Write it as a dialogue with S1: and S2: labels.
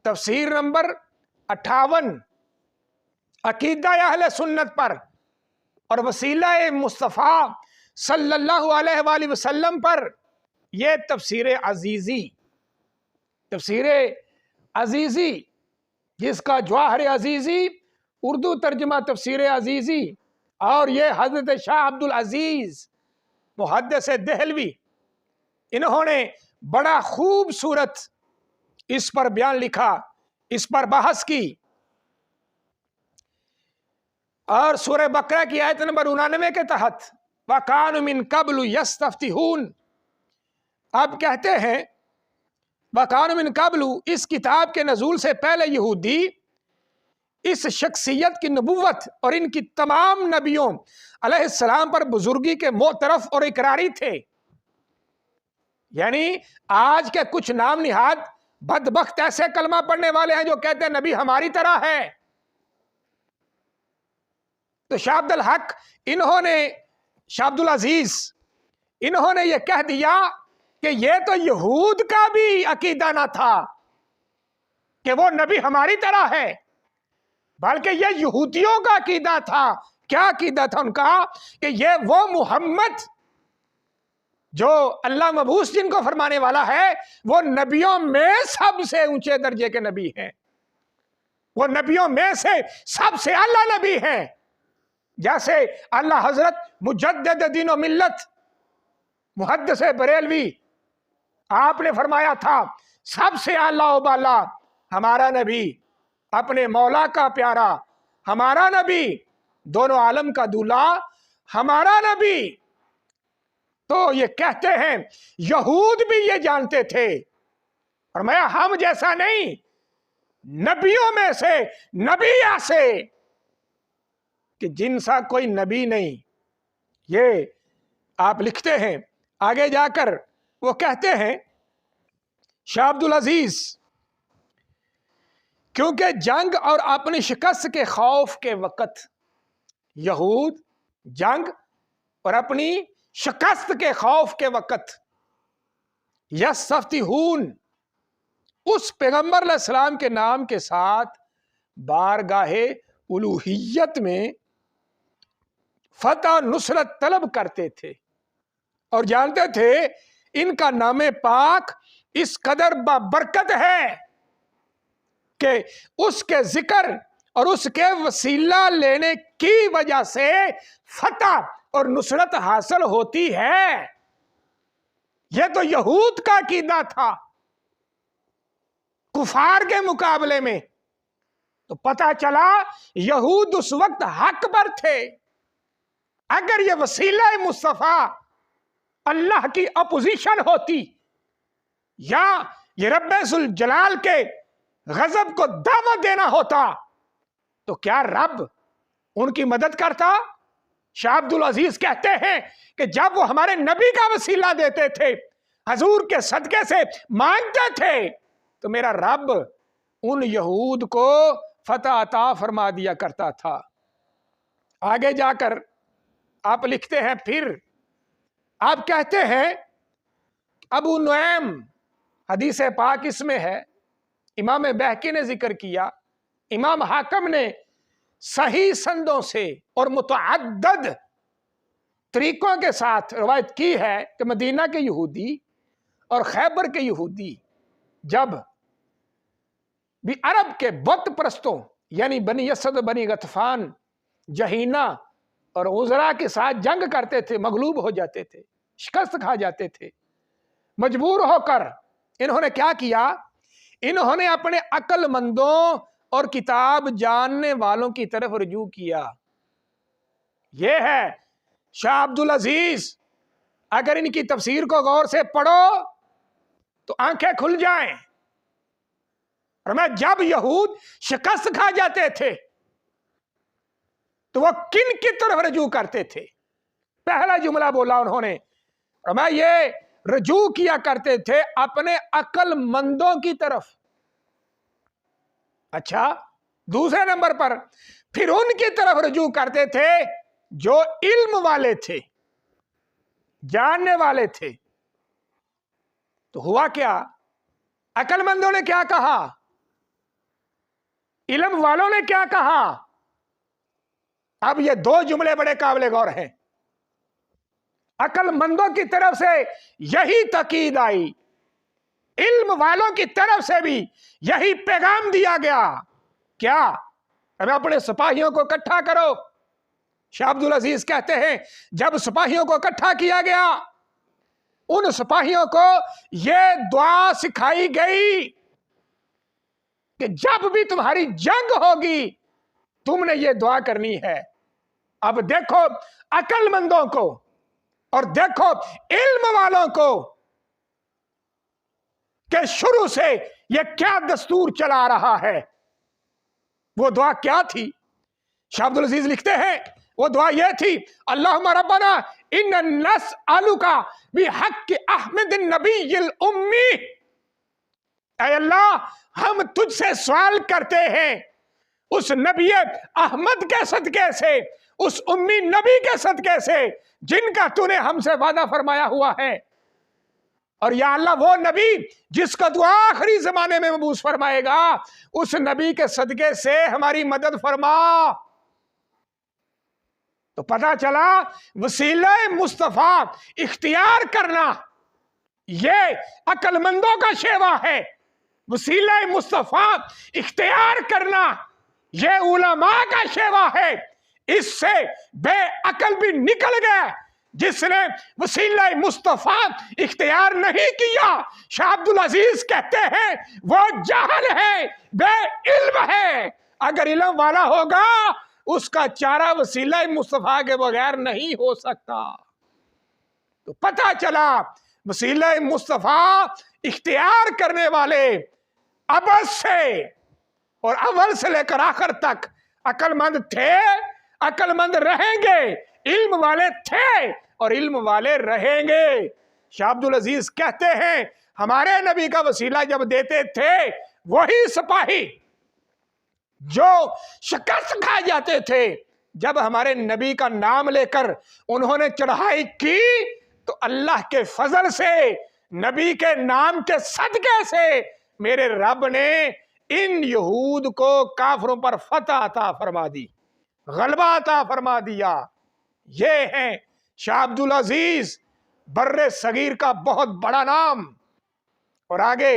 S1: तफसीर नंबर 58 अकीदा अहले सुन्नत पर और वसीला मुस्तफ़ा सल्लल्लाहु अलैहि वसल्लम पर यह तफसीर अजीज़ी जिसका जवाहर अजीज़ी उर्दू तर्जमा तफसीर अजीज़ी और ये हज़रत शाह अब्दुल अजीज़ मुहद्दिस देहलवी, इन्होंने बड़ा खूबसूरत इस पर बयान लिखा, इस पर बहस की। और सूरह बकरा की आयत नंबर 99 के तहत वकानु मिन कब्लु यस्तफ्तिहून, अब कहते हैं वकानु मिन कब्लु, इस किताब के नज़ूल से पहले यहूदी इस शख्सियत की नबुव्वत और इनकी तमाम नबियों अलैहिस्सलाम पर बुजुर्गी के मोतरफ और इकरारी थे। यानी आज के कुछ नाम निहाद बदबख्त ऐसे कलमा पढ़ने वाले हैं जो कहते हैं नबी हमारी तरह है। तो शाह अब्दुल हक इन्होंने, शाह अब्दुल अजीज इन्होंने ये कह दिया कि ये तो यहूद का भी अकीदा ना था कि वो नबी हमारी तरह है, बल्कि ये यहूदियों का अकीदा था। क्या अकीदा था उनका? कि ये वो मोहम्मद जो अल्लाह मबूस जिनको फरमाने वाला है, वो नबियों में सबसे ऊंचे दर्जे के नबी हैं, वो नबियों में से सबसे आला नबी हैं। जैसे अल्लाह हजरत मुजद्दिद दीन व मिल्लत मुहद्दिस बरेलवी, आपने फरमाया था सबसे आला व बाला हमारा नबी, अपने मौला का प्यारा हमारा नबी, दोनों आलम का दूल्हा हमारा नबी। तो ये कहते हैं यहूद भी ये जानते थे, और मैं हम जैसा नहीं, नबियों में से नबी ऐसे कि जिनसा कोई नबी नहीं। ये आप लिखते हैं आगे जाकर, वो कहते हैं शाह अब्दुल अजीज, क्योंकि जंग और अपनी शिकस्त के खौफ के वक़्त यहूद जंग और अपनी शिकस्त के खौफ के वक़्त यस्तफ्तिहून उस पैगंबर अलैहिस्सलाम के नाम के साथ बारगाहे उलूहियत में फतह नुसरत तलब करते थे, और जानते थे इनका नाम पाक इस कदर बरकत है कि उसके जिक्र और उसके वसीला लेने की वजह से फतह और नुसरत हासिल होती है। यह तो यहूद का अकीदा था कुफार के मुकाबले में। तो पता चला यहूद उस वक्त हक पर थे। अगर यह वसीला मुस्तफा अल्लाह की अपोजिशन होती या ये रब्बुल जलाल के गजब को दावत देना होता, तो क्या रब उनकी मदद करता? शाह अब्दुल अजीज कहते हैं कि जब वो हमारे नबी का वसीला देते थे, हजूर के सदके से मांगते थे, तो मेरा रब उन यहूद को फतह अता फरमा दिया करता था। आगे जाकर आप लिखते हैं, फिर आप कहते हैं अबू नुऐम हदीस पाक इसमें है, इमाम बहकी ने जिक्र किया, इमाम हाकम ने सही संदों से और मुतअद्दद तरीकों के साथ रवायत की है कि मदीना के यहूदी और खैबर के यहूदी जब भी अरब के बुत परस्तों यानी बनी यसद, बनी गतफान, जहीना और उजरा के साथ जंग करते थे, मगलूब हो जाते थे, शिकस्त खा जाते थे, मजबूर होकर इन्होंने क्या किया? इन्होंने अपने अक्लमंदों और किताब जानने वालों की तरफ रुजू किया। यह है शाह अब्दुल अजीज। अगर इनकी तफसीर को गौर से पढ़ो तो आंखें खुल जाएं। और मैं जब यहूद शिकस्त खा जाते थे तो वह किन की तरफ रुजू करते थे? पहला जुमला बोला उन्होंने, और मैं ये रुजू किया करते थे अपने अक्लमंदों की तरफ। अच्छा, दूसरे नंबर पर फिर उनकी तरफ रुजू करते थे जो इल्म वाले थे, जानने वाले थे। तो हुआ क्या? अक्लमंदों ने क्या कहा? علم والوں نے کیا کہا؟ اب یہ دو جملے بڑے قابل غور ہیں. عقل مندوں کی طرف سے یہی تاکید آئی، علم والوں کی طرف سے بھی یہی پیغام دیا گیا. کیا؟ اب اپنے سپاہیوں کو اکٹھا کرو. شاہ عبد العزیز کہتے ہیں جب سپاہیوں کو اکٹھا کیا گیا، ان سپاہیوں کو یہ دعا سکھائی گئی کہ جب بھی تمہاری جنگ ہوگی تم نے یہ دعا کرنی ہے. اب دیکھو عقل مندوں کو اور دیکھو علم والوں کو کہ شروع سے یہ کیا دستور چلا رہا ہے. وہ دعا کیا تھی؟ شاہ عبد العزیز لکھتے ہیں وہ دعا یہ تھی، اللہم ربنا ان نسألک بحق احمد النبی الامی. اے اللہ ہم تجھ سے سوال کرتے ہیں اس نبی احمد کے صدقے سے، اس امی نبی کے صدقے سے جن کا تو نے ہم سے وعدہ فرمایا ہوا ہے. اور یا اللہ وہ نبی جس کا تو آخری زمانے میں مبعوث فرمائے گا، اس نبی کے صدقے سے ہماری مدد فرما. تو پتہ چلا وسیلہ مصطفیٰ اختیار کرنا یہ عقل مندوں کا شیوا ہے. وسیلہ مصطفیٰ اختیار کرنا یہ علماء کا شیوا ہے. اس سے بے عقل بھی نکل گئے جس نے وسیلہ مصطفیٰ اختیار نہیں کیا. شاہ عبد العزیز کہتے ہیں وہ جاہل ہے، بے علم ہے. اگر علم والا ہوگا اس کا چارہ وسیلہ مصطفیٰ کے بغیر نہیں ہو سکتا. تو پتہ چلا وسیلہ مصطفیٰ اختیار کرنے والے ابد سے اور اول سے لے کر آخر تک عقل مند تھے، عقل مند رہیں گے، علم والے تھے اور علم والے رہیں گے. شاہ عبد العزیز کہتے ہیں ہمارے نبی کا وسیلہ جب دیتے تھے وہی سپاہی جو شکست کھا جاتے تھے، جب ہمارے نبی کا نام لے کر انہوں نے چڑھائی کی تو اللہ کے فضل سے، نبی کے نام کے صدقے سے میرے رب نے ان یہود کو کافروں پر فتح عطا فرما دی، غلبہ عطا فرما دیا. یہ ہیں شاہ عبد العزیز بر صغیر کا بہت بڑا نام. اور آگے